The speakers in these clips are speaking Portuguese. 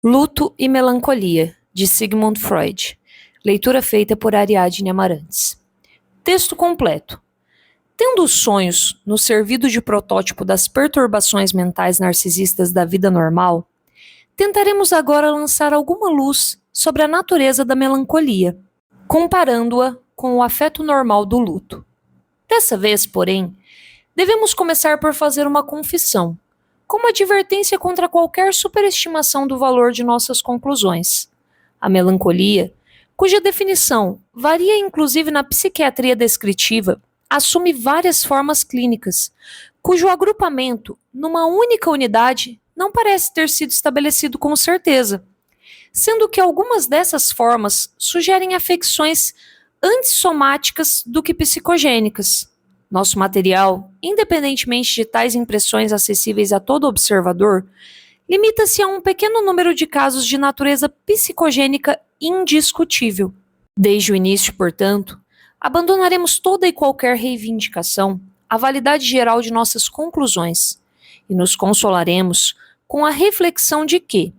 Luto e Melancolia, de Sigmund Freud. Leitura feita por Ariadne Amarantes. Texto completo. Tendo os sonhos nos servido de protótipo das perturbações mentais narcisistas da vida normal, tentaremos agora lançar alguma luz sobre a natureza da melancolia, comparando-a com o afeto normal do luto. Dessa vez, porém, devemos começar por fazer uma confissão, como advertência contra qualquer superestimação do valor de nossas conclusões. A melancolia, cuja definição varia inclusive na psiquiatria descritiva, assume várias formas clínicas, cujo agrupamento numa única unidade não parece ter sido estabelecido com certeza, sendo que algumas dessas formas sugerem afecções antissomáticas do que psicogênicas. Nosso material, independentemente de tais impressões acessíveis a todo observador, limita-se a um pequeno número de casos de natureza psicogênica indiscutível. Desde o início, portanto, abandonaremos toda e qualquer reivindicação à validade geral de nossas conclusões e nos consolaremos com a reflexão de que,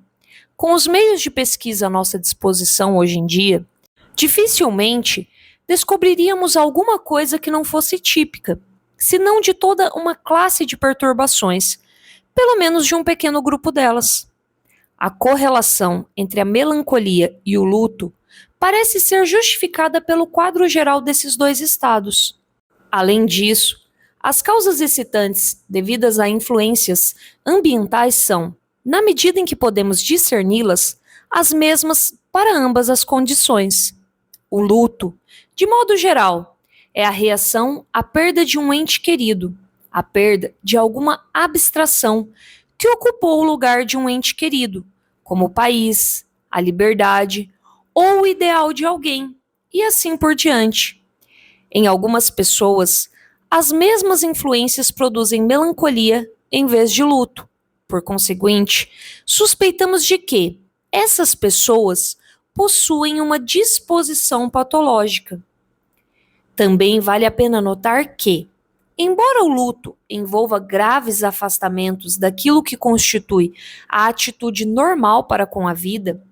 com os meios de pesquisa à nossa disposição hoje em dia, dificilmente descobriríamos alguma coisa que não fosse típica, se não de toda uma classe de perturbações, pelo menos de um pequeno grupo delas. A correlação entre a melancolia e o luto parece ser justificada pelo quadro geral desses dois estados. Além disso, as causas excitantes devidas a influências ambientais são, na medida em que podemos discerni-las, as mesmas para ambas as condições. O luto, de modo geral, é a reação à perda de um ente querido, a perda de alguma abstração que ocupou o lugar de um ente querido, como o país, a liberdade ou o ideal de alguém, e assim por diante. Em algumas pessoas, as mesmas influências produzem melancolia em vez de luto. Por conseguinte, suspeitamos de que essas pessoas possuem uma disposição patológica. Também vale a pena notar que, embora o luto envolva graves afastamentos daquilo que constitui a atitude normal para com a vida,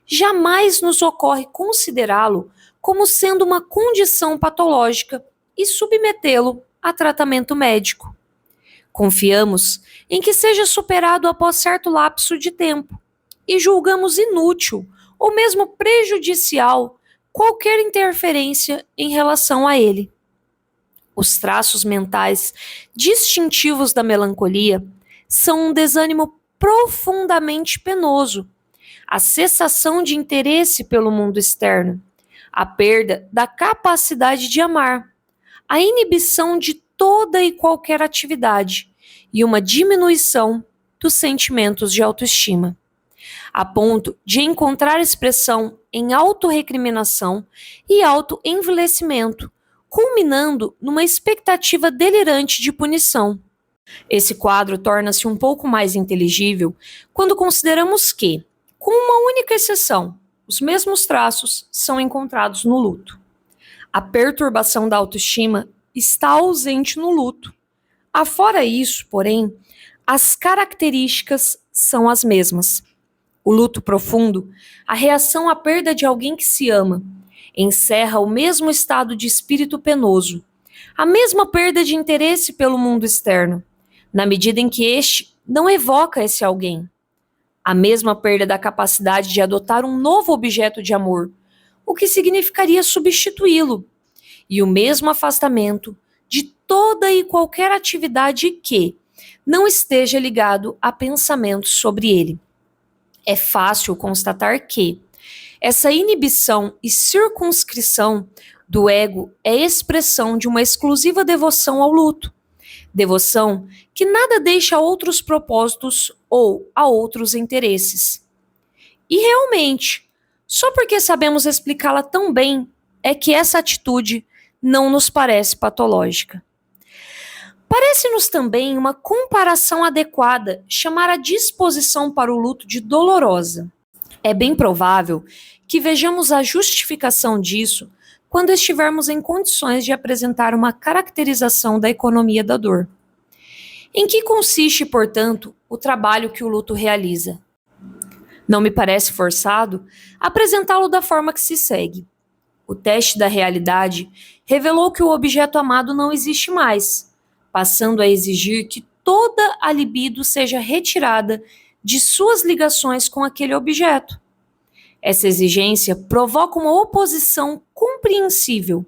jamais nos ocorre considerá-lo como sendo uma condição patológica e submetê-lo a tratamento médico. Confiamos em que seja superado após certo lapso de tempo e julgamos inútil ou mesmo prejudicial qualquer interferência em relação a ele. Os traços mentais distintivos da melancolia são um desânimo profundamente penoso, a cessação de interesse pelo mundo externo, a perda da capacidade de amar, a inibição de toda e qualquer atividade e uma diminuição dos sentimentos de autoestima, a ponto de encontrar expressão em autorrecriminação e autoenvelhecimento, culminando numa expectativa delirante de punição. Esse quadro torna-se um pouco mais inteligível quando consideramos que, com uma única exceção, os mesmos traços são encontrados no luto. A perturbação da autoestima está ausente no luto. Afora isso, porém, as características são as mesmas. O luto profundo, a reação à perda de alguém que se ama, encerra o mesmo estado de espírito penoso, a mesma perda de interesse pelo mundo externo, na medida em que este não evoca esse alguém, a mesma perda da capacidade de adotar um novo objeto de amor, o que significaria substituí-lo, e o mesmo afastamento de toda e qualquer atividade que não esteja ligado a pensamentos sobre ele. É fácil constatar que essa inibição e circunscrição do ego é expressão de uma exclusiva devoção ao luto, devoção que nada deixa a outros propósitos ou a outros interesses. E realmente, só porque sabemos explicá-la tão bem, é que essa atitude não nos parece patológica. Parece-nos também uma comparação adequada chamar a disposição para o luto de dolorosa. É bem provável que vejamos a justificação disso quando estivermos em condições de apresentar uma caracterização da economia da dor. Em que consiste, portanto, o trabalho que o luto realiza? Não me parece forçado apresentá-lo da forma que se segue. O teste da realidade revelou que o objeto amado não existe mais, passando a exigir que toda a libido seja retirada de suas ligações com aquele objeto. Essa exigência provoca uma oposição compreensível.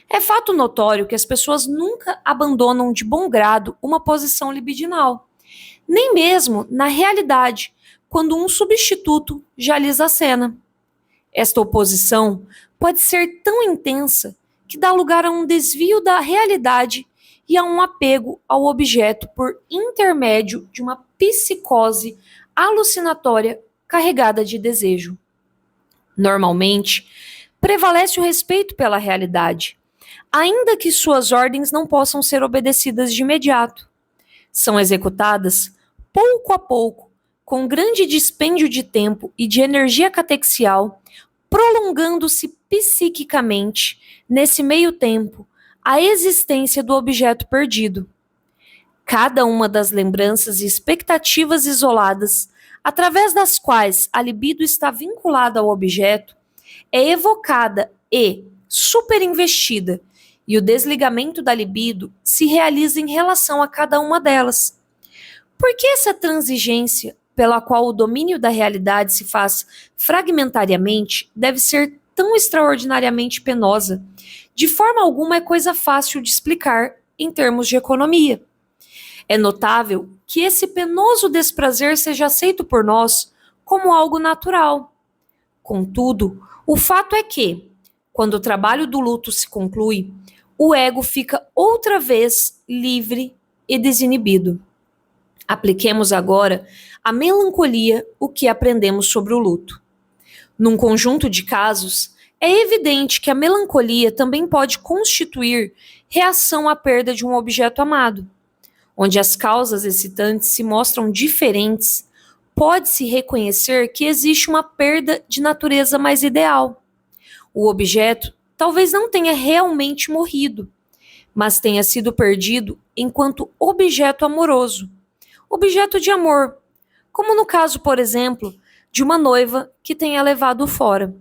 É fato notório que as pessoas nunca abandonam de bom grado uma posição libidinal, nem mesmo na realidade, quando um substituto já lhes acena. Esta oposição pode ser tão intensa que dá lugar a um desvio da realidade e a um apego ao objeto por intermédio de uma psicose alucinatória carregada de desejo. Normalmente, prevalece o respeito pela realidade, ainda que suas ordens não possam ser obedecidas de imediato. São executadas pouco a pouco, com grande dispêndio de tempo e de energia catexial, prolongando-se psiquicamente, nesse meio tempo, a existência do objeto perdido. Cada uma das lembranças e expectativas isoladas, através das quais a libido está vinculada ao objeto, é evocada e superinvestida, e o desligamento da libido se realiza em relação a cada uma delas. Por que essa transigência, pela qual o domínio da realidade se faz fragmentariamente, deve ser tão extraordinariamente penosa? De forma alguma é coisa fácil de explicar em termos de economia. É notável que esse penoso desprazer seja aceito por nós como algo natural. Contudo, o fato é que, quando o trabalho do luto se conclui, o ego fica outra vez livre e desinibido. Apliquemos agora à melancolia o que aprendemos sobre o luto. Num conjunto de casos, é evidente que a melancolia também pode constituir reação à perda de um objeto amado. Onde as causas excitantes se mostram diferentes, pode-se reconhecer que existe uma perda de natureza mais ideal. O objeto talvez não tenha realmente morrido, mas tenha sido perdido enquanto objeto amoroso, objeto de amor, como no caso, por exemplo, de uma noiva que tenha levado fora.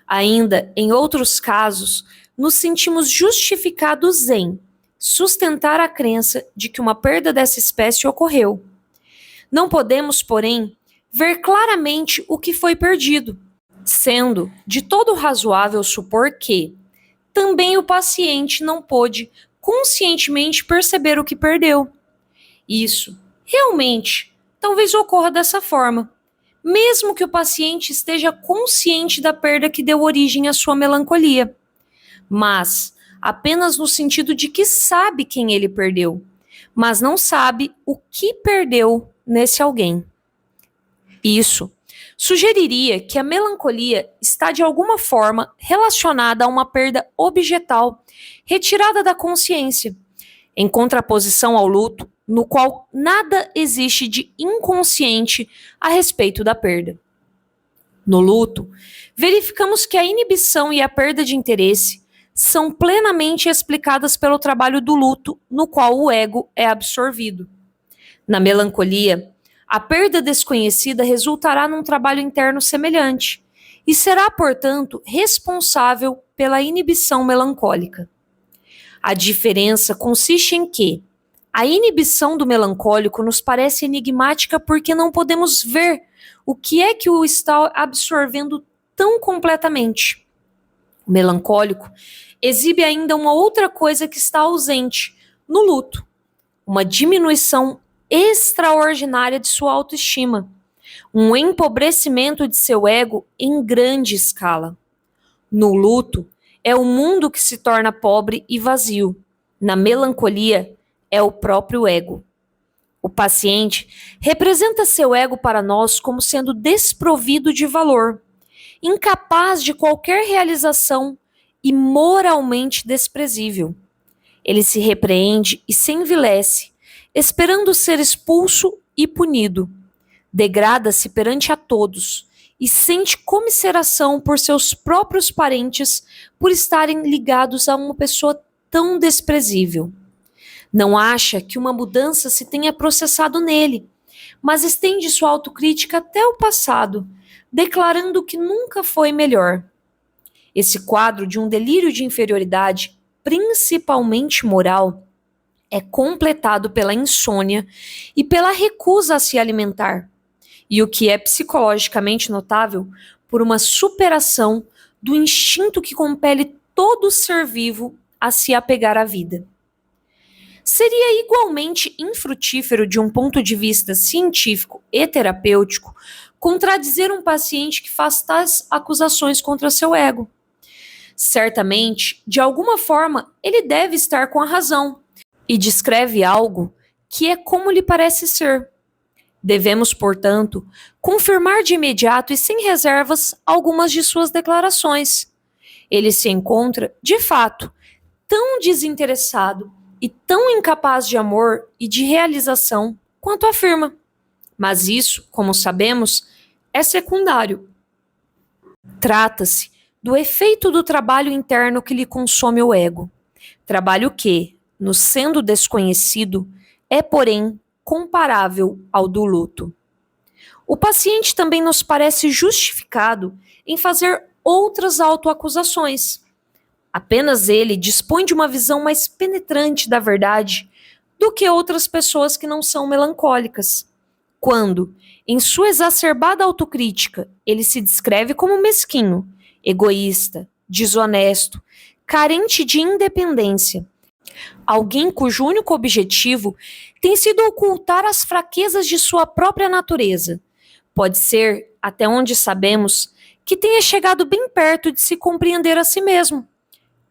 Ainda em outros casos, nos sentimos justificados em sustentar a crença de que uma perda dessa espécie ocorreu. Não podemos, porém, ver claramente o que foi perdido, sendo de todo razoável supor que também o paciente não pôde conscientemente perceber o que perdeu. Isso, realmente, talvez ocorra dessa forma, mesmo que o paciente esteja consciente da perda que deu origem à sua melancolia, mas apenas no sentido de que sabe quem ele perdeu, mas não sabe o que perdeu nesse alguém. Isso sugeriria que a melancolia está de alguma forma relacionada a uma perda objetal, retirada da consciência, em contraposição ao luto, no qual nada existe de inconsciente a respeito da perda. No luto, verificamos que a inibição e a perda de interesse são plenamente explicadas pelo trabalho do luto, no qual o ego é absorvido. Na melancolia, a perda desconhecida resultará num trabalho interno semelhante e será, portanto, responsável pela inibição melancólica. A diferença consiste em que a inibição do melancólico nos parece enigmática porque não podemos ver o que é que o está absorvendo tão completamente. O melancólico exibe ainda uma outra coisa que está ausente no luto, uma diminuição extraordinária de sua autoestima, um empobrecimento de seu ego em grande escala. No luto, é o mundo que se torna pobre e vazio. Na melancolia, é o próprio ego. O paciente representa seu ego para nós como sendo desprovido de valor, incapaz de qualquer realização e moralmente desprezível. Ele se repreende e se envilece, esperando ser expulso e punido. Degrada-se perante a todos e sente comiseração por seus próprios parentes por estarem ligados a uma pessoa tão desprezível. Não acha que uma mudança se tenha processado nele, mas estende sua autocrítica até o passado, declarando que nunca foi melhor. Esse quadro de um delírio de inferioridade, principalmente moral, é completado pela insônia e pela recusa a se alimentar, e o que é psicologicamente notável, por uma superação do instinto que compele todo ser vivo a se apegar à vida. Seria igualmente infrutífero de um ponto de vista científico e terapêutico contradizer um paciente que faz tais acusações contra seu ego. Certamente, de alguma forma, ele deve estar com a razão e descreve algo que é como lhe parece ser. Devemos, portanto, confirmar de imediato e sem reservas algumas de suas declarações. Ele se encontra, de fato, tão desinteressado e tão incapaz de amor e de realização quanto afirma. Mas isso, como sabemos, é secundário. Trata-se do efeito do trabalho interno que lhe consome o ego. Trabalho que, nos sendo desconhecido, é, porém, comparável ao do luto. O paciente também nos parece justificado em fazer outras autoacusações. Apenas ele dispõe de uma visão mais penetrante da verdade do que outras pessoas que não são melancólicas. Quando, em sua exacerbada autocrítica, ele se descreve como mesquinho, egoísta, desonesto, carente de independência, alguém cujo único objetivo tem sido ocultar as fraquezas de sua própria natureza. Pode ser, até onde sabemos, que tenha chegado bem perto de se compreender a si mesmo.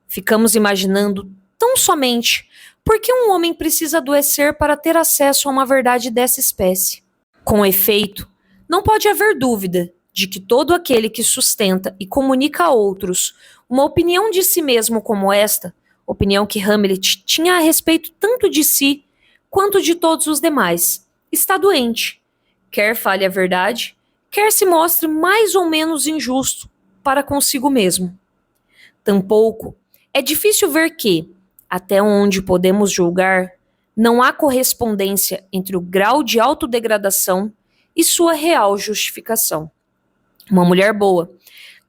Ficamos imaginando tão somente por que um homem precisa adoecer para ter acesso a uma verdade dessa espécie. Com efeito, não pode haver dúvida de que todo aquele que sustenta e comunica a outros uma opinião de si mesmo como esta, opinião que Hamlet tinha a respeito tanto de si quanto de todos os demais, está doente. Quer fale a verdade, quer se mostre mais ou menos injusto para consigo mesmo. Tampouco é difícil ver que, até onde podemos julgar, não há correspondência entre o grau de autodegradação e sua real justificação. Uma mulher boa,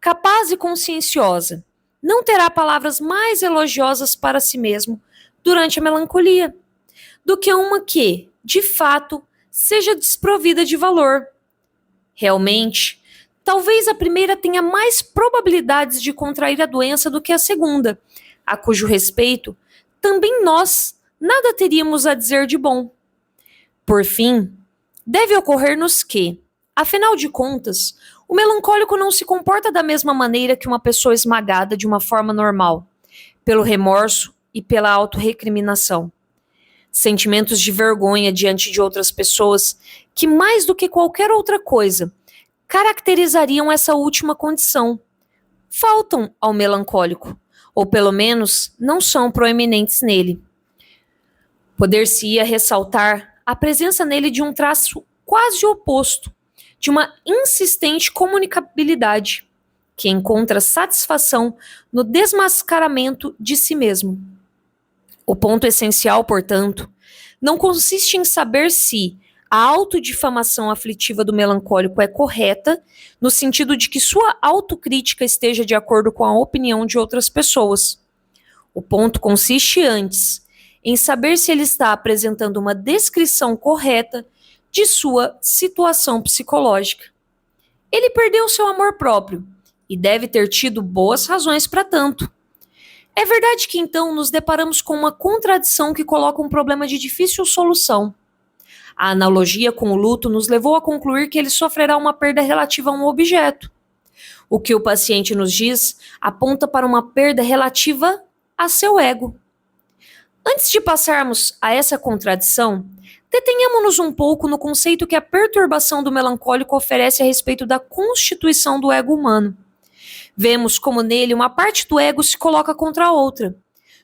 capaz e conscienciosa, não terá palavras mais elogiosas para si mesmo durante a melancolia do que uma que, de fato, seja desprovida de valor. Realmente, talvez a primeira tenha mais probabilidades de contrair a doença do que a segunda, a cujo respeito também nós nada teríamos a dizer de bom. Por fim, deve ocorrer-nos que, afinal de contas, o melancólico não se comporta da mesma maneira que uma pessoa esmagada de uma forma normal, pelo remorso e pela autorrecriminação. Sentimentos de vergonha diante de outras pessoas que, mais do que qualquer outra coisa, caracterizariam essa última condição, faltam ao melancólico, ou pelo menos não são proeminentes nele. Poder-se-ia ressaltar a presença nele de um traço quase oposto, de uma insistente comunicabilidade, que encontra satisfação no desmascaramento de si mesmo. O ponto essencial, portanto, não consiste em saber se a autodifamação aflitiva do melancólico é correta, no sentido de que sua autocrítica esteja de acordo com a opinião de outras pessoas. O ponto consiste antes em saber se ele está apresentando uma descrição correta de sua situação psicológica. Ele perdeu seu amor próprio e deve ter tido boas razões para tanto. É verdade que então nos deparamos com uma contradição que coloca um problema de difícil solução. A analogia com o luto nos levou a concluir que ele sofrerá uma perda relativa a um objeto. O que o paciente nos diz aponta para uma perda relativa a seu ego. Antes de passarmos a essa contradição, detenhamos-nos um pouco no conceito que a perturbação do melancólico oferece a respeito da constituição do ego humano. Vemos como nele uma parte do ego se coloca contra a outra,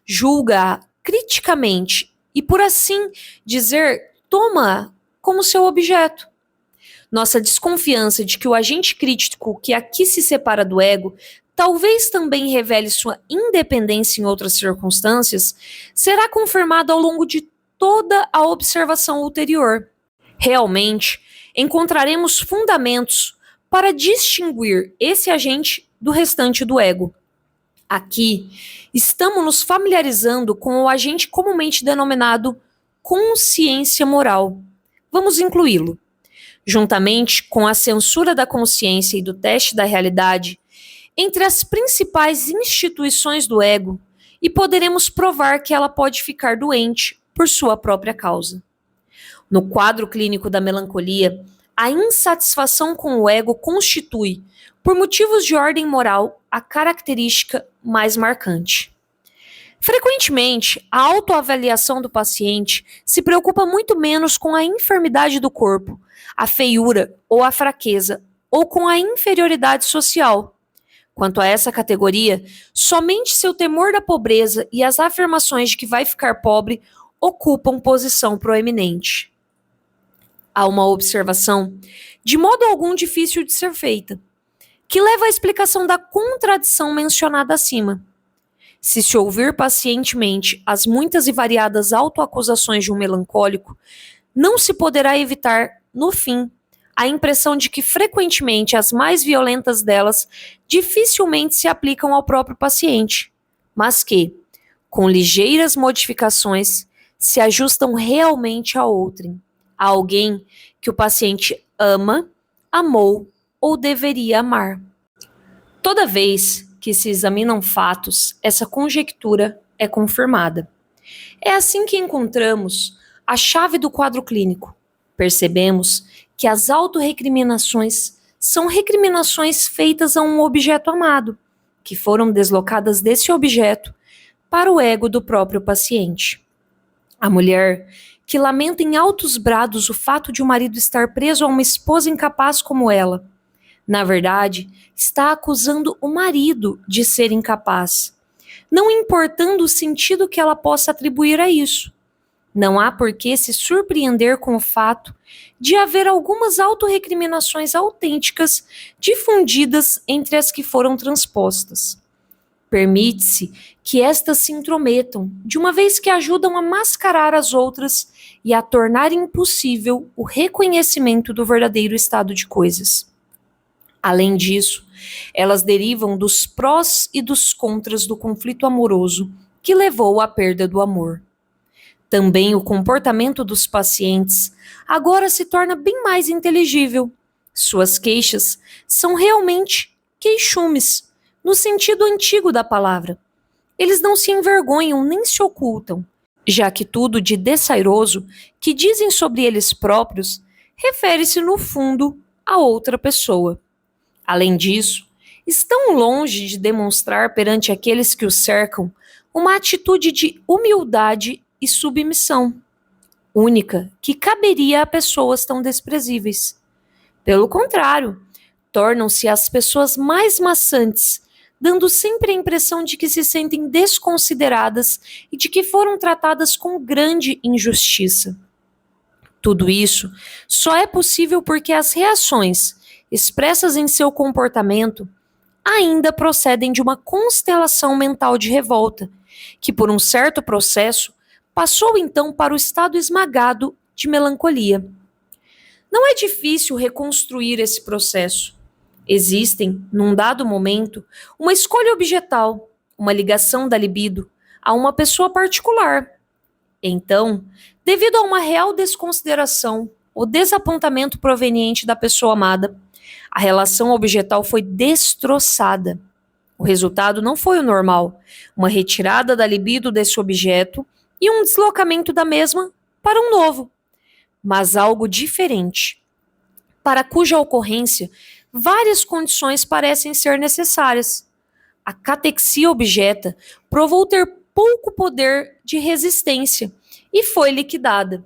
julga-a criticamente e, por assim dizer, toma-a como seu objeto. Nossa desconfiança de que o agente crítico que aqui se separa do ego talvez também revele sua independência em outras circunstâncias, será confirmada ao longo de toda a observação ulterior. Realmente, encontraremos fundamentos para distinguir esse agente do restante do ego. Aqui, estamos nos familiarizando com o agente comumente denominado consciência moral. Vamos incluí-lo. Juntamente com a censura da consciência e do teste da realidade, entre as principais instituições do ego, e poderemos provar que ela pode ficar doente por sua própria causa. No quadro clínico da melancolia, a insatisfação com o ego constitui, por motivos de ordem moral, a característica mais marcante. Frequentemente, a autoavaliação do paciente se preocupa muito menos com a enfermidade do corpo, a feiura ou a fraqueza, ou com a inferioridade social. Quanto a essa categoria, somente seu temor da pobreza e as afirmações de que vai ficar pobre ocupam posição proeminente. Há uma observação, de modo algum difícil de ser feita, que leva à explicação da contradição mencionada acima. Se se ouvir pacientemente as muitas e variadas autoacusações de um melancólico, não se poderá evitar, no fim, a impressão de que frequentemente as mais violentas delas dificilmente se aplicam ao próprio paciente, mas que, com ligeiras modificações, se ajustam realmente a outrem, a alguém que o paciente ama, amou ou deveria amar. Toda vez que se examinam fatos, essa conjectura é confirmada. É assim que encontramos a chave do quadro clínico. Percebemos que as autorrecriminações são recriminações feitas a um objeto amado, que foram deslocadas desse objeto para o ego do próprio paciente. A mulher que lamenta em altos brados o fato de o marido estar preso a uma esposa incapaz como ela, na verdade, está acusando o marido de ser incapaz, não importando o sentido que ela possa atribuir a isso. Não há por que se surpreender com o fato de haver algumas autorrecriminações autênticas difundidas entre as que foram transpostas. Permite-se que estas se intrometam, de uma vez que ajudam a mascarar as outras e a tornar impossível o reconhecimento do verdadeiro estado de coisas. Além disso, elas derivam dos prós e dos contras do conflito amoroso que levou à perda do amor. Também o comportamento dos pacientes agora se torna bem mais inteligível. Suas queixas são realmente queixumes, no sentido antigo da palavra. Eles não se envergonham nem se ocultam, já que tudo de desairoso que dizem sobre eles próprios refere-se no fundo a outra pessoa. Além disso, estão longe de demonstrar perante aqueles que os cercam uma atitude de humildade e submissão, única que caberia a pessoas tão desprezíveis. Pelo contrário, tornam-se as pessoas mais maçantes, dando sempre a impressão de que se sentem desconsideradas e de que foram tratadas com grande injustiça. Tudo isso só é possível porque as reações expressas em seu comportamento ainda procedem de uma constelação mental de revolta, que por um certo processo passou então para o estado esmagado de melancolia. Não é difícil reconstruir esse processo. Existem, num dado momento, uma escolha objetal, uma ligação da libido a uma pessoa particular. Então, devido a uma real desconsideração ou desapontamento proveniente da pessoa amada, a relação objetal foi destroçada. O resultado não foi o normal, uma retirada da libido desse objeto e um deslocamento da mesma para um novo, mas algo diferente, para cuja ocorrência várias condições parecem ser necessárias. A catexia objeta provou ter pouco poder de resistência e foi liquidada.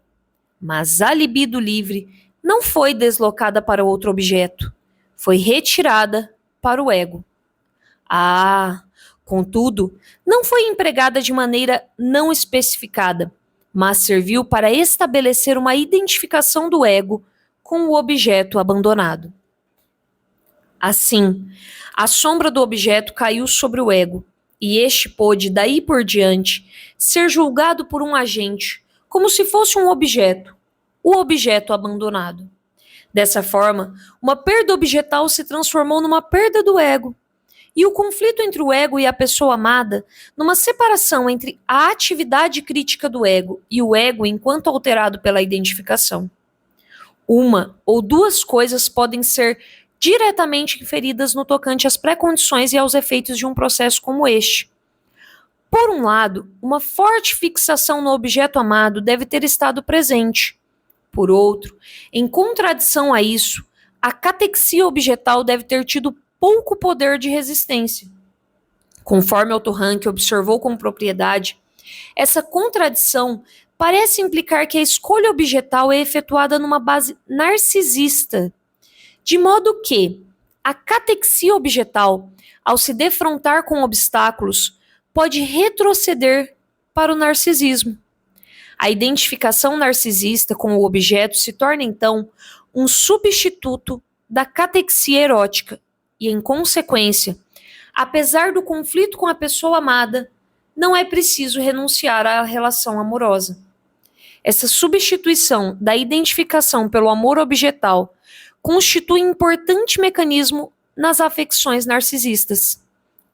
Mas a libido livre não foi deslocada para outro objeto, foi retirada para o ego. Contudo, não foi empregada de maneira não especificada, mas serviu para estabelecer uma identificação do ego com o objeto abandonado. Assim, a sombra do objeto caiu sobre o ego, e este pôde, daí por diante, ser julgado por um agente, como se fosse um objeto, o objeto abandonado. Dessa forma, uma perda objetal se transformou numa perda do ego, e o conflito entre o ego e a pessoa amada, numa separação entre a atividade crítica do ego e o ego enquanto alterado pela identificação. Uma ou duas coisas podem ser diretamente inferidas no tocante às pré-condições e aos efeitos de um processo como este. Por um lado, uma forte fixação no objeto amado deve ter estado presente. Por outro, em contradição a isso, a catexia objetal deve ter tido pouco poder de resistência. Conforme Otto Rank observou com propriedade, essa contradição parece implicar que a escolha objetal é efetuada numa base narcisista, de modo que a catexia objetal, ao se defrontar com obstáculos, pode retroceder para o narcisismo. A identificação narcisista com o objeto se torna, então, um substituto da catexia erótica e, em consequência, apesar do conflito com a pessoa amada, não é preciso renunciar à relação amorosa. Essa substituição da identificação pelo amor objetal constitui um importante mecanismo nas afecções narcisistas.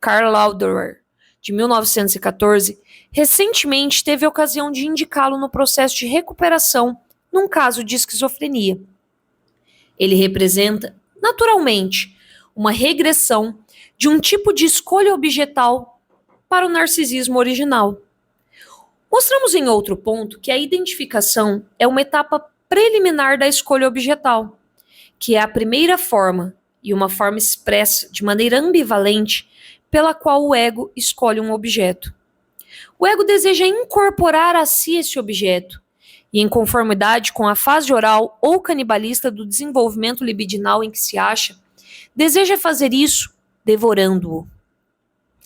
Karl Lauderer, de 1914, recentemente teve a ocasião de indicá-lo no processo de recuperação num caso de esquizofrenia. Ele representa, naturalmente, uma regressão de um tipo de escolha objetal para o narcisismo original. Mostramos em outro ponto que a identificação é uma etapa preliminar da escolha objetal, que é a primeira forma, e uma forma expressa de maneira ambivalente, pela qual o ego escolhe um objeto. O ego deseja incorporar a si esse objeto, e em conformidade com a fase oral ou canibalista do desenvolvimento libidinal em que se acha, deseja fazer isso devorando-o.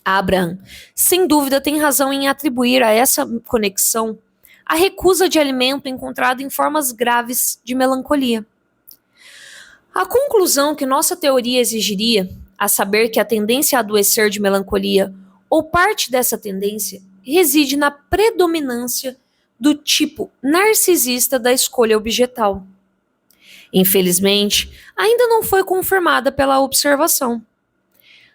Abraham, sem dúvida, tem razão em atribuir a essa conexão a recusa de alimento encontrada em formas graves de melancolia. A conclusão que nossa teoria exigiria, a saber que a tendência a adoecer de melancolia, ou parte dessa tendência, reside na predominância do tipo narcisista da escolha objetal. Infelizmente, ainda não foi confirmada pela observação.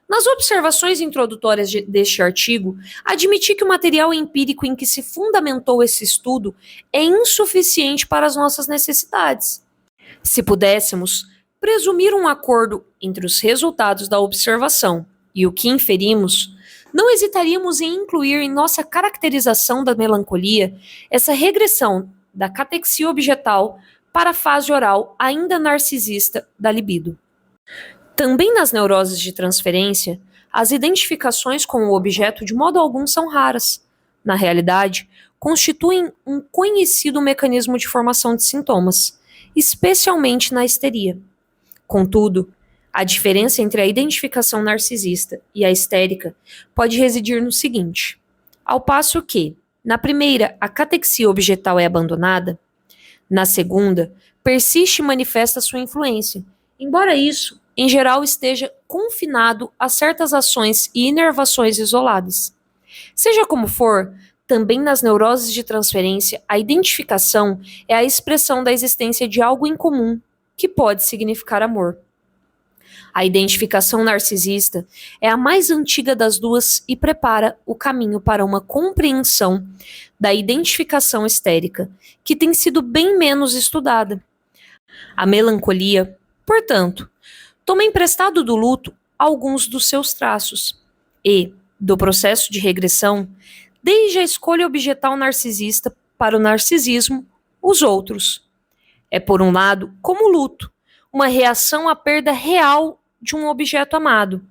Nas observações introdutórias deste artigo, admiti que o material empírico em que se fundamentou esse estudo é insuficiente para as nossas necessidades. Se pudéssemos presumir um acordo entre os resultados da observação e o que inferimos, não hesitaríamos em incluir em nossa caracterização da melancolia essa regressão da catexia objetal para a fase oral ainda narcisista da libido. Também nas neuroses de transferência, as identificações com o objeto de modo algum são raras. Na realidade, constituem um conhecido mecanismo de formação de sintomas, especialmente na histeria. Contudo, a diferença entre a identificação narcisista e a histérica pode residir no seguinte: ao passo que, na primeira, a catexia objetal é abandonada, na segunda, persiste e manifesta sua influência, embora isso, em geral, esteja confinado a certas ações e inervações isoladas. Seja como for, também nas neuroses de transferência, a identificação é a expressão da existência de algo em comum, que pode significar amor. A identificação narcisista é a mais antiga das duas e prepara o caminho para uma compreensão da identificação histérica, que tem sido bem menos estudada. A melancolia, portanto, toma emprestado do luto alguns dos seus traços e, do processo de regressão, desde a escolha objetal narcisista para o narcisismo, os outros. É, por um lado, como o luto, uma reação à perda real de um objeto amado.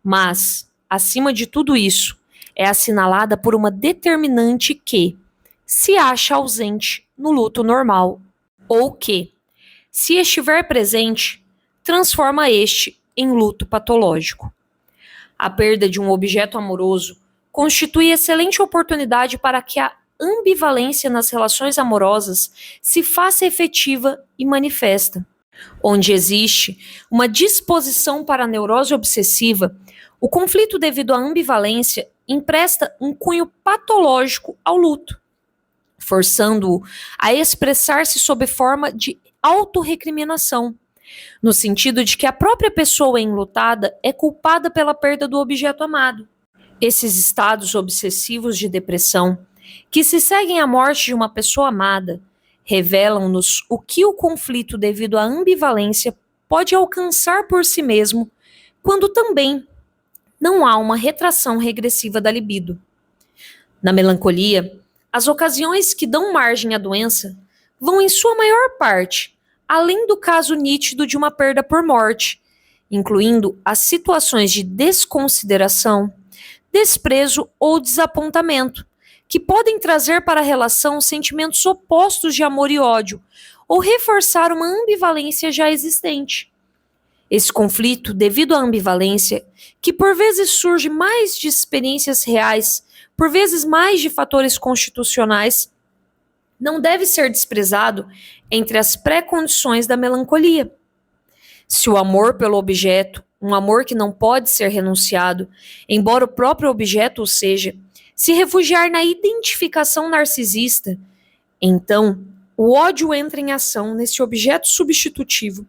Mas, acima de tudo isso, é assinalada por uma determinante que se acha ausente no luto normal, ou que, se estiver presente, transforma este em luto patológico. A perda de um objeto amoroso constitui excelente oportunidade para que a ambivalência nas relações amorosas se faça efetiva e manifesta. Onde existe uma disposição para a neurose obsessiva, o conflito devido à ambivalência empresta um cunho patológico ao luto, forçando-o a expressar-se sob forma de autorrecriminação, no sentido de que a própria pessoa enlutada é culpada pela perda do objeto amado. Esses estados obsessivos de depressão, que se seguem à morte de uma pessoa amada, revelam-nos o que o conflito devido à ambivalência pode alcançar por si mesmo, quando também não há uma retração regressiva da libido. Na melancolia, as ocasiões que dão margem à doença vão, em sua maior parte, além do caso nítido de uma perda por morte, incluindo as situações de desconsideração, desprezo ou desapontamento, que podem trazer para a relação sentimentos opostos de amor e ódio, ou reforçar uma ambivalência já existente. Esse conflito, devido à ambivalência, que por vezes surge mais de experiências reais, por vezes mais de fatores constitucionais, não deve ser desprezado entre as pré-condições da melancolia. Se o amor pelo objeto, um amor que não pode ser renunciado, embora o próprio objeto o seja, se refugiar na identificação narcisista, então o ódio entra em ação nesse objeto substitutivo,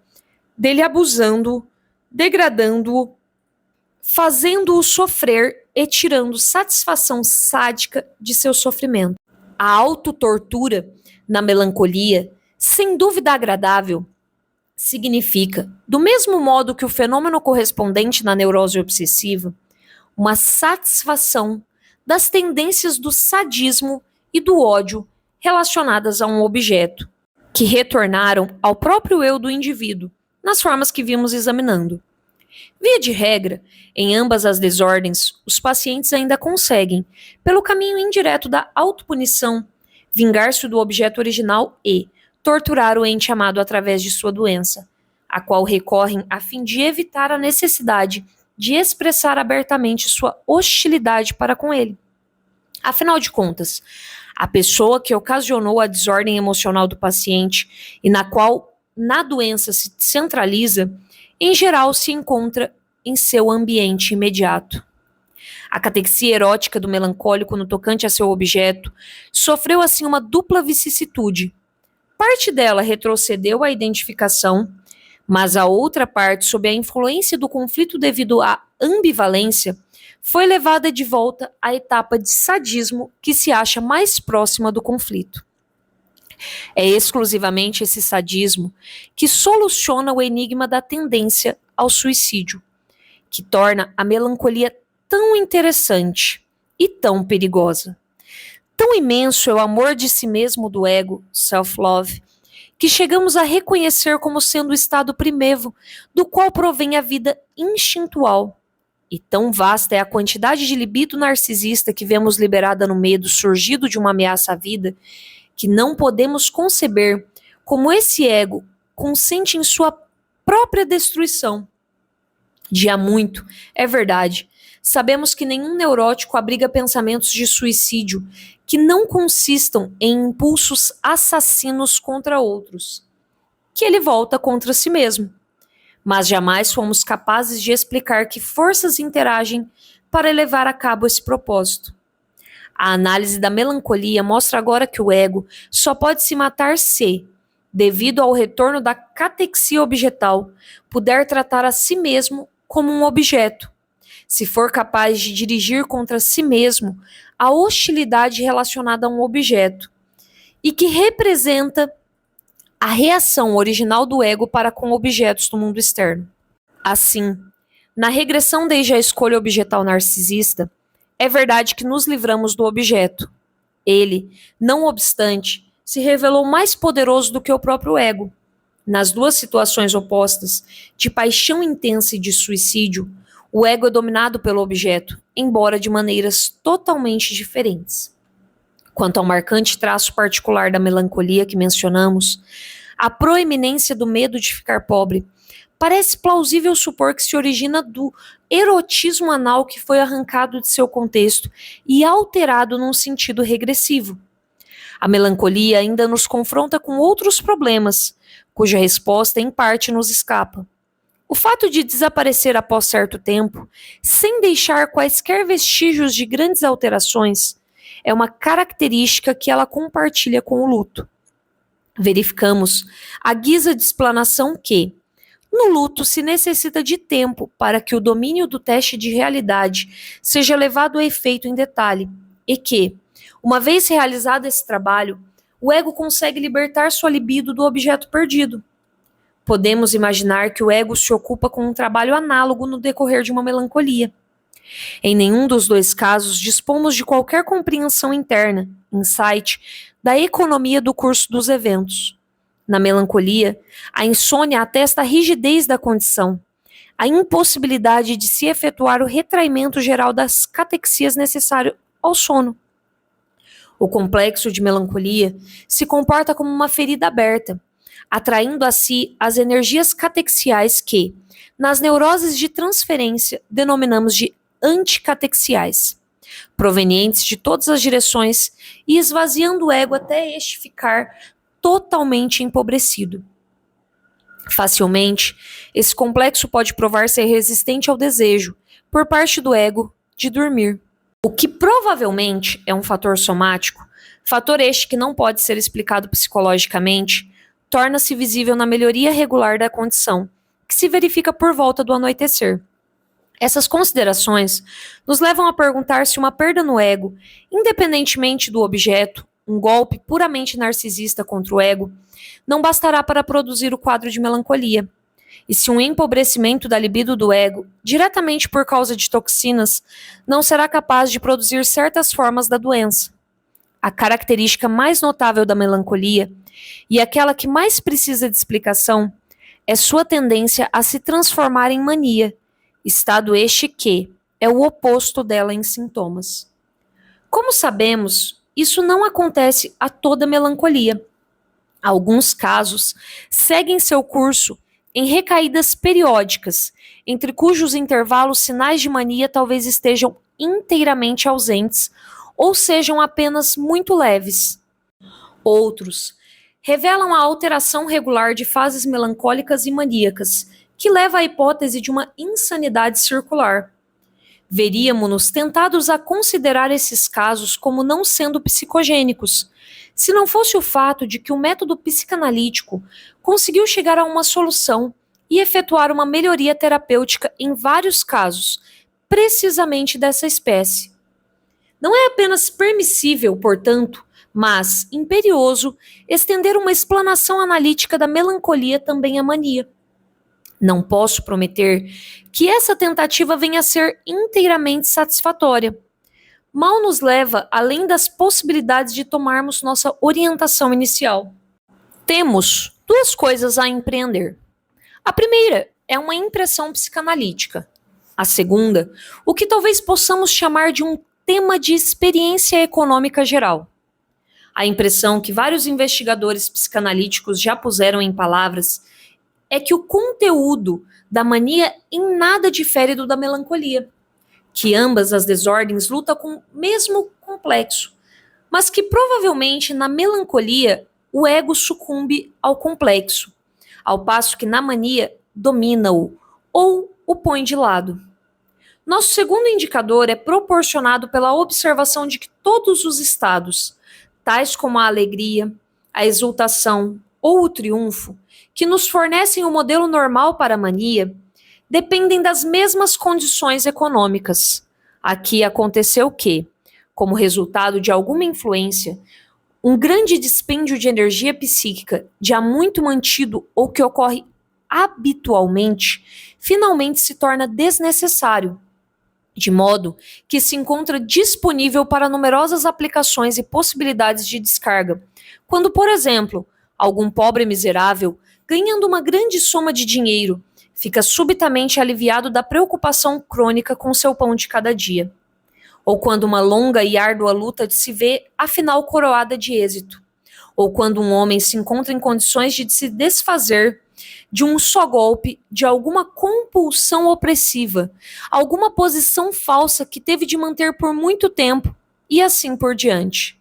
dele abusando-o, degradando-o, fazendo-o sofrer e tirando satisfação sádica de seu sofrimento. A autotortura, na melancolia, sem dúvida agradável, significa, do mesmo modo que o fenômeno correspondente na neurose obsessiva, uma satisfação das tendências do sadismo e do ódio relacionadas a um objeto, que retornaram ao próprio eu do indivíduo, nas formas que vimos examinando. Via de regra, em ambas as desordens, os pacientes ainda conseguem, pelo caminho indireto da autopunição, vingar-se do objeto original e torturar o ente amado através de sua doença, a qual recorrem a fim de evitar a necessidade de expressar abertamente sua hostilidade para com ele. Afinal de contas, a pessoa que ocasionou a desordem emocional do paciente e na qual na doença se centraliza, em geral se encontra em seu ambiente imediato. A catexia erótica do melancólico no tocante a seu objeto sofreu assim uma dupla vicissitude. Parte dela retrocedeu à identificação, mas a outra parte, sob a influência do conflito devido à ambivalência, foi levada de volta à etapa de sadismo que se acha mais próxima do conflito. É exclusivamente esse sadismo que soluciona o enigma da tendência ao suicídio, que torna a melancolia tão interessante e tão perigosa. Tão imenso é o amor de si mesmo do ego, self-love, que chegamos a reconhecer como sendo o estado primevo do qual provém a vida instintual. E tão vasta é a quantidade de libido narcisista que vemos liberada no medo surgido de uma ameaça à vida, que não podemos conceber como esse ego consente em sua própria destruição. De há muito, é verdade, sabemos que nenhum neurótico abriga pensamentos de suicídio que não consistam em impulsos assassinos contra outros, que ele volta contra si mesmo. Mas jamais fomos capazes de explicar que forças interagem para levar a cabo esse propósito. A análise da melancolia mostra agora que o ego só pode se matar se, devido ao retorno da catexia objetal, puder tratar a si mesmo como um objeto, se for capaz de dirigir contra si mesmo a hostilidade relacionada a um objeto, e que representa a reação original do ego para com objetos do mundo externo. Assim, na regressão desde a escolha objetal narcisista, é verdade que nos livramos do objeto. Ele, não obstante, se revelou mais poderoso do que o próprio ego. Nas duas situações opostas, de paixão intensa e de suicídio, o ego é dominado pelo objeto, embora de maneiras totalmente diferentes. Quanto ao marcante traço particular da melancolia que mencionamos, a proeminência do medo de ficar pobre, parece plausível supor que se origina do erotismo anal que foi arrancado de seu contexto e alterado num sentido regressivo. A melancolia ainda nos confronta com outros problemas, cuja resposta em parte nos escapa. O fato de desaparecer após certo tempo, sem deixar quaisquer vestígios de grandes alterações, é uma característica que ela compartilha com o luto. Verificamos, à guisa de explanação, que no luto se necessita de tempo para que o domínio do teste de realidade seja levado a efeito em detalhe e que, uma vez realizado esse trabalho, o ego consegue libertar sua libido do objeto perdido. Podemos imaginar que o ego se ocupa com um trabalho análogo no decorrer de uma melancolia. Em nenhum dos dois casos dispomos de qualquer compreensão interna, insight, da economia do curso dos eventos. Na melancolia, a insônia atesta a rigidez da condição, a impossibilidade de se efetuar o retraimento geral das catexias necessário ao sono. O complexo de melancolia se comporta como uma ferida aberta, atraindo a si as energias catexiais que, nas neuroses de transferência, denominamos de anticatexiais, provenientes de todas as direções e esvaziando o ego até este ficar totalmente empobrecido. Facilmente, esse complexo pode provar ser resistente ao desejo, por parte do ego, de dormir. O que provavelmente é um fator somático, fator este que não pode ser explicado psicologicamente, torna-se visível na melhoria regular da condição, que se verifica por volta do anoitecer. Essas considerações nos levam a perguntar se uma perda no ego, independentemente do objeto, um golpe puramente narcisista contra o ego, não bastará para produzir o quadro de melancolia. E se um empobrecimento da libido do ego, diretamente por causa de toxinas, não será capaz de produzir certas formas da doença. A característica mais notável da melancolia, e aquela que mais precisa de explicação, é sua tendência a se transformar em mania, estado este que é o oposto dela em sintomas. Como sabemos, isso não acontece a toda melancolia. Alguns casos seguem seu curso em recaídas periódicas, entre cujos intervalos sinais de mania talvez estejam inteiramente ausentes ou sejam apenas muito leves. Outros revelam a alteração regular de fases melancólicas e maníacas, que leva à hipótese de uma insanidade circular. Veríamos-nos tentados a considerar esses casos como não sendo psicogênicos, se não fosse o fato de que o método psicanalítico conseguiu chegar a uma solução e efetuar uma melhoria terapêutica em vários casos, precisamente dessa espécie. Não é apenas permissível, portanto, mas imperioso estender uma explanação analítica da melancolia também à mania. Não posso prometer que essa tentativa venha a ser inteiramente satisfatória. Mal nos leva além das possibilidades de tomarmos nossa orientação inicial. Temos duas coisas a empreender. A primeira é uma impressão psicanalítica. A segunda, o que talvez possamos chamar de um tema de experiência econômica geral. A impressão que vários investigadores psicanalíticos já puseram em palavras é que o conteúdo da mania em nada difere do da melancolia, que ambas as desordens lutam com o mesmo complexo, mas que provavelmente na melancolia o ego sucumbe ao complexo, ao passo que na mania domina-o ou o põe de lado. Nosso segundo indicador é proporcionado pela observação de que todos os estados, tais como a alegria, a exultação ou o triunfo, que nos fornecem o modelo normal para a mania, dependem das mesmas condições econômicas. Aqui aconteceu que, como resultado de alguma influência, um grande dispêndio de energia psíquica já muito mantido ou que ocorre habitualmente, finalmente se torna desnecessário, de modo que se encontra disponível para numerosas aplicações e possibilidades de descarga, quando, por exemplo, algum pobre miserável, ganhando uma grande soma de dinheiro, fica subitamente aliviado da preocupação crônica com seu pão de cada dia. Ou quando uma longa e árdua luta se vê, afinal, coroada de êxito. Ou quando um homem se encontra em condições de se desfazer de um só golpe, de alguma compulsão opressiva, alguma posição falsa que teve de manter por muito tempo, e assim por diante.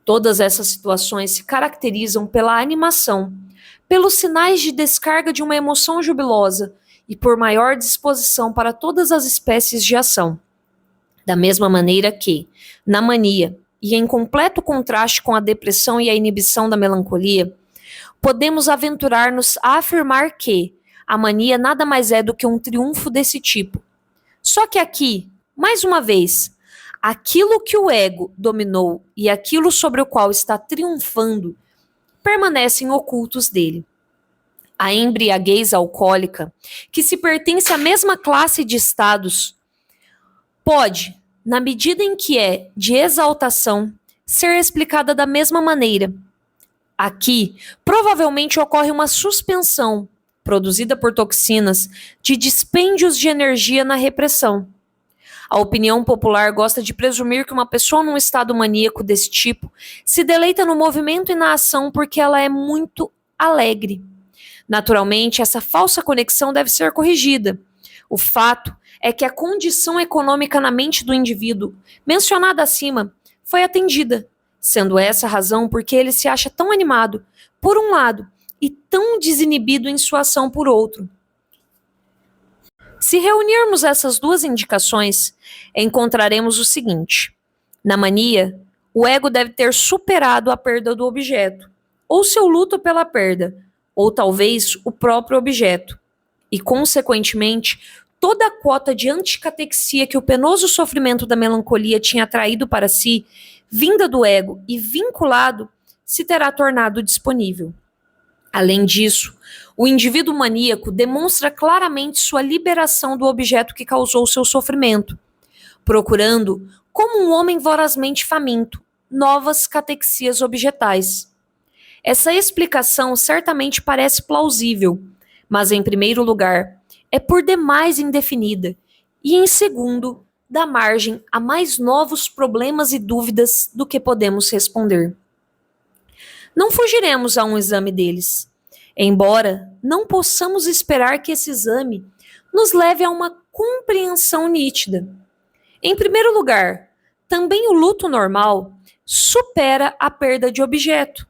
Todas essas situações se caracterizam pela animação, pelos sinais de descarga de uma emoção jubilosa e por maior disposição para todas as espécies de ação. Da mesma maneira que, na mania, e em completo contraste com a depressão e a inibição da melancolia, podemos aventurar-nos a afirmar que a mania nada mais é do que um triunfo desse tipo. Só que aqui, mais uma vez, aquilo que o ego dominou e aquilo sobre o qual está triunfando permanecem ocultos dele. A embriaguez alcoólica, que se pertence à mesma classe de estados, pode, na medida em que é de exaltação, ser explicada da mesma maneira. Aqui, provavelmente ocorre uma suspensão, produzida por toxinas, de dispêndios de energia na repressão. A opinião popular gosta de presumir que uma pessoa num estado maníaco desse tipo se deleita no movimento e na ação porque ela é muito alegre. Naturalmente, essa falsa conexão deve ser corrigida. O fato é que a condição econômica na mente do indivíduo, mencionada acima, foi atendida, sendo essa a razão porque ele se acha tão animado, por um lado, e tão desinibido em sua ação por outro. Se reunirmos essas duas indicações, encontraremos o seguinte: na mania, o ego deve ter superado a perda do objeto, ou seu luto pela perda, ou talvez o próprio objeto, e, consequentemente, toda a quota de anticatexia que o penoso sofrimento da melancolia tinha atraído para si, vinda do ego e vinculado, se terá tornado disponível. Além disso, o indivíduo maníaco demonstra claramente sua liberação do objeto que causou seu sofrimento, procurando, como um homem vorazmente faminto, novas catexias objetais. Essa explicação certamente parece plausível, mas, em primeiro lugar, é por demais indefinida e, em segundo, dá margem a mais novos problemas e dúvidas do que podemos responder. Não fugiremos a um exame deles, embora não possamos esperar que esse exame nos leve a uma compreensão nítida. Em primeiro lugar, também o luto normal supera a perda de objeto.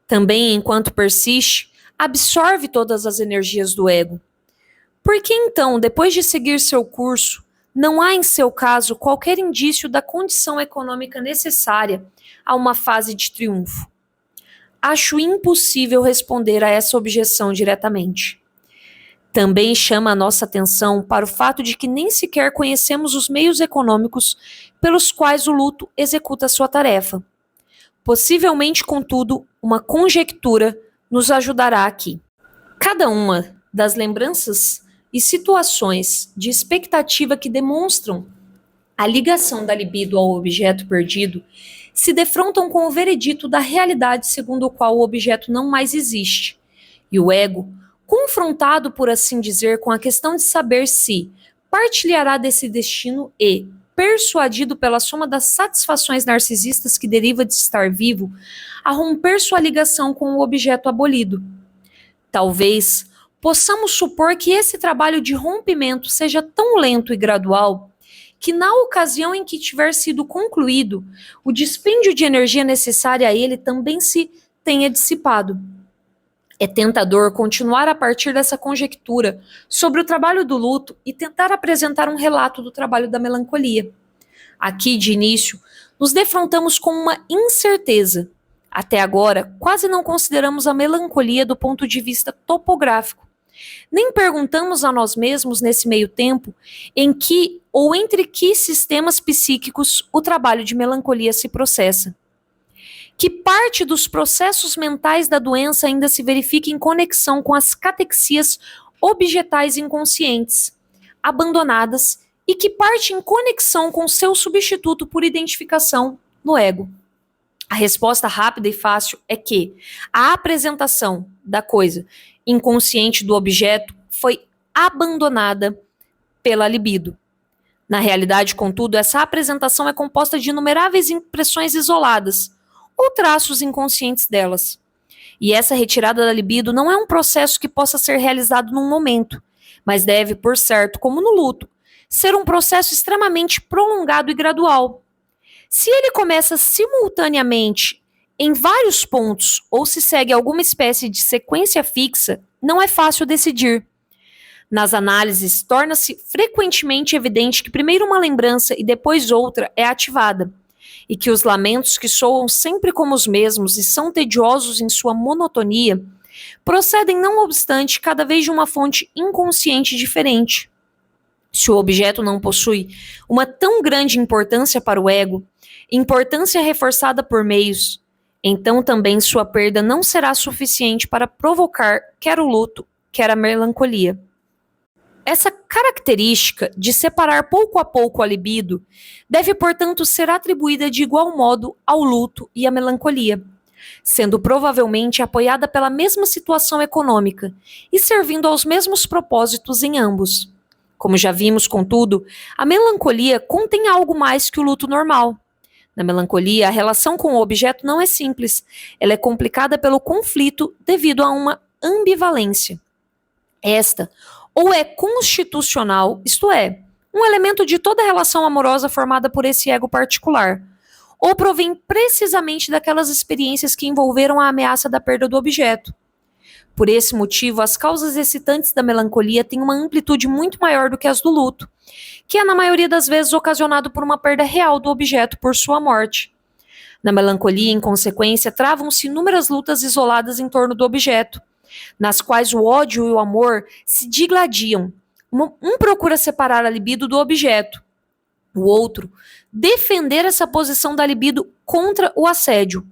Também, enquanto persiste, absorve todas as energias do ego. Por que então, depois de seguir seu curso, não há em seu caso qualquer indício da condição econômica necessária a uma fase de triunfo? Acho impossível responder a essa objeção diretamente. Também chama a nossa atenção para o fato de que nem sequer conhecemos os meios econômicos pelos quais o luto executa sua tarefa. Possivelmente, contudo, uma conjectura nos ajudará aqui. Cada uma das lembranças e situações de expectativa que demonstram a ligação da libido ao objeto perdido se defrontam com o veredito da realidade segundo o qual o objeto não mais existe. E o ego, confrontado, por assim dizer, com a questão de saber se partilhará desse destino e, persuadido pela soma das satisfações narcisistas que deriva de estar vivo, a romper sua ligação com o objeto abolido. Talvez possamos supor que esse trabalho de rompimento seja tão lento e gradual que, na ocasião em que tiver sido concluído, o dispêndio de energia necessária a ele também se tenha dissipado. É tentador continuar a partir dessa conjectura sobre o trabalho do luto e tentar apresentar um relato do trabalho da melancolia. Aqui, de início, nos defrontamos com uma incerteza. Até agora, quase não consideramos a melancolia do ponto de vista topográfico. Nem perguntamos a nós mesmos, nesse meio tempo, em que ou entre que sistemas psíquicos o trabalho de melancolia se processa. Que parte dos processos mentais da doença ainda se verifica em conexão com as catexias objetais inconscientes, abandonadas, e que parte em conexão com seu substituto por identificação no ego. A resposta rápida e fácil é que a apresentação da coisa inconsciente do objeto foi abandonada pela libido. Na realidade, contudo, essa apresentação é composta de inumeráveis impressões isoladas, ou traços inconscientes delas. E essa retirada da libido não é um processo que possa ser realizado num momento, mas deve, por certo, como no luto, ser um processo extremamente prolongado e gradual. Se ele começa simultaneamente em vários pontos ou se segue alguma espécie de sequência fixa, não é fácil decidir. Nas análises, torna-se frequentemente evidente que primeiro uma lembrança e depois outra é ativada, e que os lamentos que soam sempre como os mesmos e são tediosos em sua monotonia procedem, não obstante, cada vez de uma fonte inconsciente diferente. Se o objeto não possui uma tão grande importância para o ego, importância reforçada por meios, então também sua perda não será suficiente para provocar quer o luto, quer a melancolia. Essa característica de separar pouco a pouco a libido deve, portanto, ser atribuída de igual modo ao luto e à melancolia, sendo provavelmente apoiada pela mesma situação econômica e servindo aos mesmos propósitos em ambos. Como já vimos, contudo, a melancolia contém algo mais que o luto normal. Na melancolia, a relação com o objeto não é simples, ela é complicada pelo conflito devido a uma ambivalência. Esta ou é constitucional, isto é, um elemento de toda relação amorosa formada por esse ego particular, ou provém precisamente daquelas experiências que envolveram a ameaça da perda do objeto. Por esse motivo, as causas excitantes da melancolia têm uma amplitude muito maior do que as do luto, que é na maioria das vezes ocasionado por uma perda real do objeto por sua morte. Na melancolia, em consequência, travam-se inúmeras lutas isoladas em torno do objeto, nas quais o ódio e o amor se digladiam. Um procura separar a libido do objeto, o outro defender essa posição da libido contra o assédio.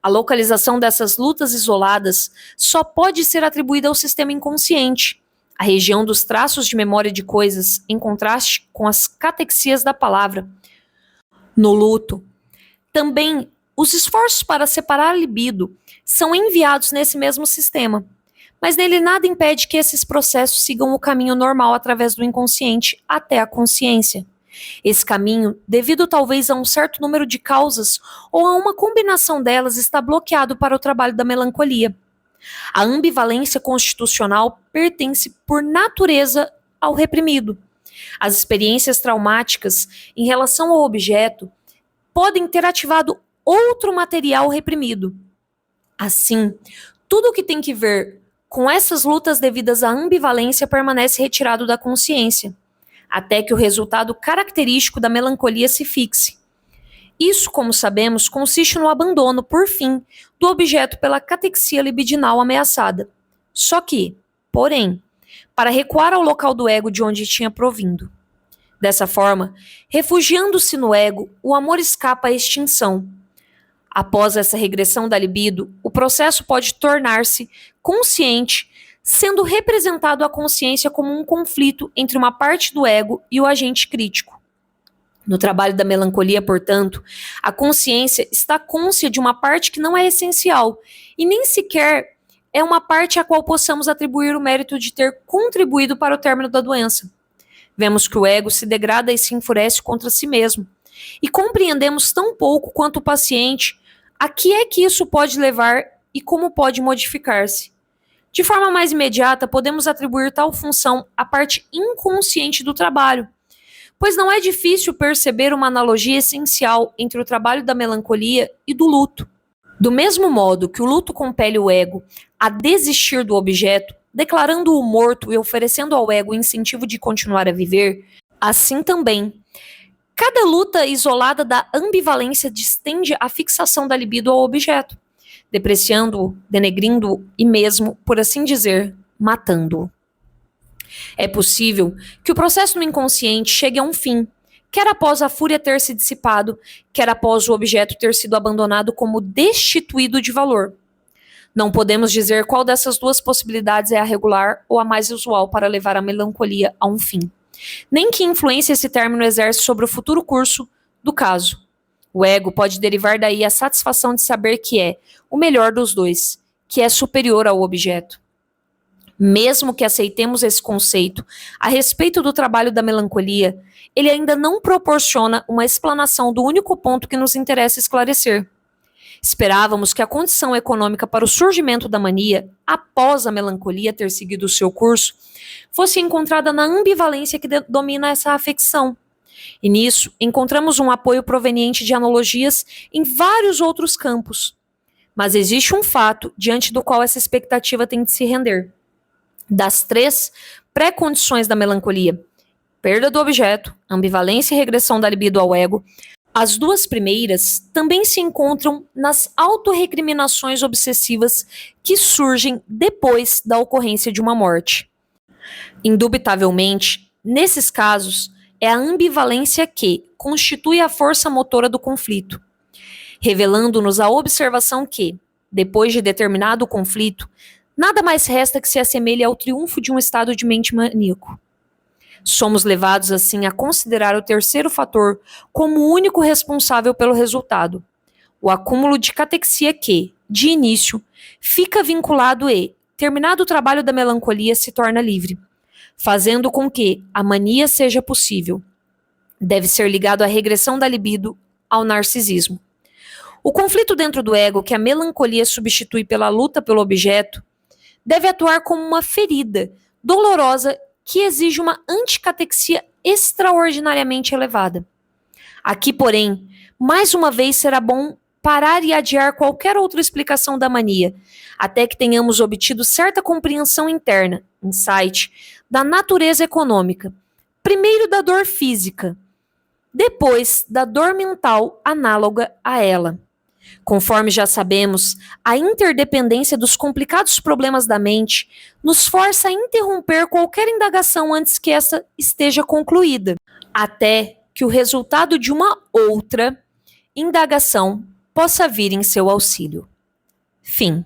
A localização dessas lutas isoladas só pode ser atribuída ao sistema inconsciente, a região dos traços de memória de coisas, em contraste com as catexias da palavra. No luto, também os esforços para separar a libido são enviados nesse mesmo sistema, mas nele nada impede que esses processos sigam o caminho normal através do inconsciente até a consciência. Esse caminho, devido talvez a um certo número de causas ou a uma combinação delas, está bloqueado para o trabalho da melancolia. A ambivalência constitucional pertence por natureza ao reprimido. As experiências traumáticas em relação ao objeto podem ter ativado outro material reprimido. Assim, tudo o que tem que ver com essas lutas devidas à ambivalência permanece retirado da consciência, até que o resultado característico da melancolia se fixe. Isso, como sabemos, consiste no abandono, por fim, do objeto pela catexia libidinal ameaçada. Só que, porém, para recuar ao local do ego de onde tinha provindo. Dessa forma, refugiando-se no ego, o amor escapa à extinção. Após essa regressão da libido, o processo pode tornar-se consciente, sendo representado a consciência como um conflito entre uma parte do ego e o agente crítico. No trabalho da melancolia, portanto, a consciência está cônscia de uma parte que não é essencial e nem sequer é uma parte a qual possamos atribuir o mérito de ter contribuído para o término da doença. Vemos que o ego se degrada e se enfurece contra si mesmo, e compreendemos tão pouco quanto o paciente a que é que isso pode levar e como pode modificar-se. De forma mais imediata, podemos atribuir tal função à parte inconsciente do trabalho, pois não é difícil perceber uma analogia essencial entre o trabalho da melancolia e do luto. Do mesmo modo que o luto compele o ego a desistir do objeto, declarando-o morto e oferecendo ao ego o incentivo de continuar a viver, assim também, cada luta isolada da ambivalência distende a fixação da libido ao objeto, depreciando-o, denegrindo-o e mesmo, por assim dizer, matando-o. É possível que o processo no inconsciente chegue a um fim, quer após a fúria ter se dissipado, quer após o objeto ter sido abandonado como destituído de valor. Não podemos dizer qual dessas duas possibilidades é a regular ou a mais usual para levar a melancolia a um fim, nem que influência esse término exerce sobre o futuro curso do caso. O ego pode derivar daí a satisfação de saber que é o melhor dos dois, que é superior ao objeto. Mesmo que aceitemos esse conceito a respeito do trabalho da melancolia, ele ainda não proporciona uma explanação do único ponto que nos interessa esclarecer. Esperávamos que a condição econômica para o surgimento da mania, após a melancolia ter seguido o seu curso, fosse encontrada na ambivalência que domina essa afecção. E nisso, encontramos um apoio proveniente de analogias em vários outros campos. Mas existe um fato diante do qual essa expectativa tem de se render. Das três pré-condições da melancolia, perda do objeto, ambivalência e regressão da libido ao ego, As duas primeiras também se encontram nas autorrecriminações obsessivas que surgem depois da ocorrência de uma morte. Indubitavelmente, nesses casos, é a ambivalência que constitui a força motora do conflito, revelando-nos a observação que, depois de determinado conflito, nada mais resta que se assemelhe ao triunfo de um estado de mente maníaco. Somos levados, assim, a considerar o terceiro fator como o único responsável pelo resultado, o acúmulo de catexia que, de início, fica vinculado e, terminado o trabalho da melancolia, se torna livre, fazendo com que a mania seja possível. Deve ser ligado à regressão da libido ao narcisismo. O conflito dentro do ego, que a melancolia substitui pela luta pelo objeto, deve atuar como uma ferida dolorosa que exige uma anticatexia extraordinariamente elevada. Aqui, porém, mais uma vez será bom parar e adiar qualquer outra explicação da mania, até que tenhamos obtido certa compreensão interna, insight, da natureza econômica, primeiro da dor física, depois da dor mental análoga a ela. Conforme já sabemos, a interdependência dos complicados problemas da mente nos força a interromper qualquer indagação antes que essa esteja concluída, até que o resultado de uma outra indagação possa vir em seu auxílio. Fim.